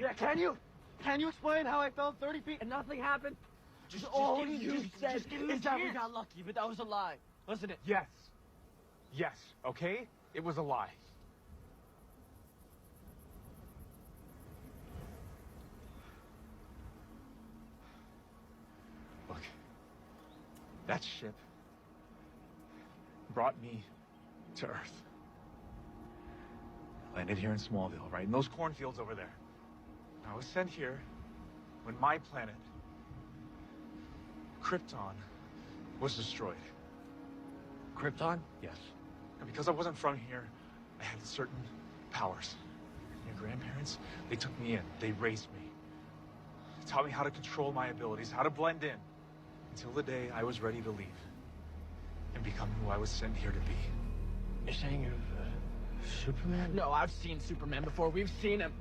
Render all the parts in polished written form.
Yeah, can you? Can you explain how I fell 30 feet and nothing happened? All you said is that we got lucky, but that was a lie, wasn't it? Yes. Yes, okay? It was a lie. Look, that ship brought me to Earth. Landed here in Smallville, right? In those cornfields over there. I was sent here when my planet, Krypton, was destroyed. Krypton? Yes. And because I wasn't from here, I had certain powers. Your grandparents, they took me in. They raised me. They taught me how to control my abilities, how to blend in. Until the day I was ready to leave. And become who I was sent here to be. You're saying you're Superman? No, I've seen Superman before. We've seen him.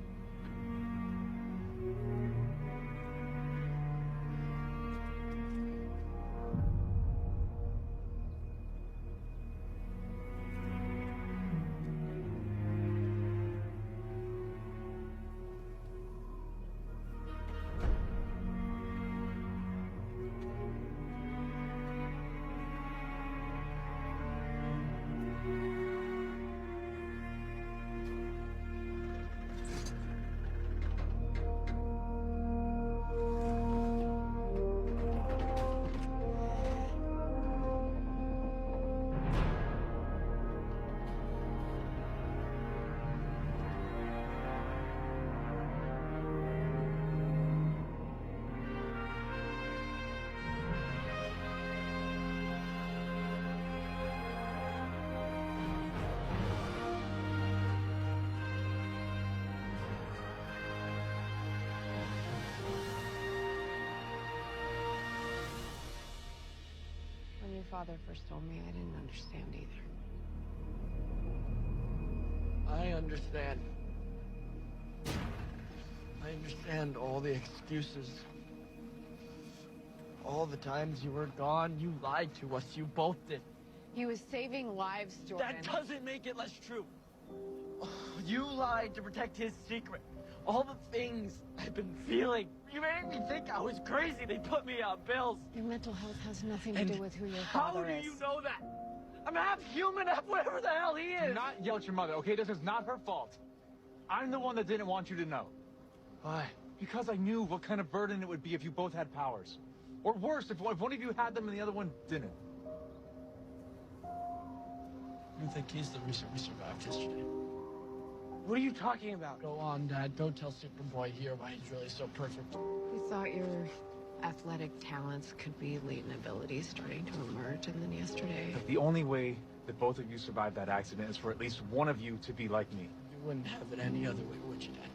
When your father first told me, I didn't understand either. I understand. I understand all the excuses. All the times you were gone, you lied to us. You both did. He was saving lives, Jordan. That doesn't make it less true. You lied to protect his secret. All the things I've been feeling. You made me think I was crazy. They put me on bills. Your mental health has nothing to And do with who your father is. How do you know that? I'm half human, half whatever the hell he is. Do not yell at your mother, okay? This is not her fault. I'm the one that didn't want you to know. Why? Because I knew what kind of burden it would be if you both had powers. Or worse, if one of you had them and the other one didn't. You think he's the reason we survived yesterday? What are you talking about? Go on, Dad. Go tell Superboy here why he's really so perfect. We thought your athletic talents could be latent abilities starting to emerge, and then yesterday... The only way that both of you survived that accident is for at least one of you to be like me. You wouldn't have it any other way, would you, Dad?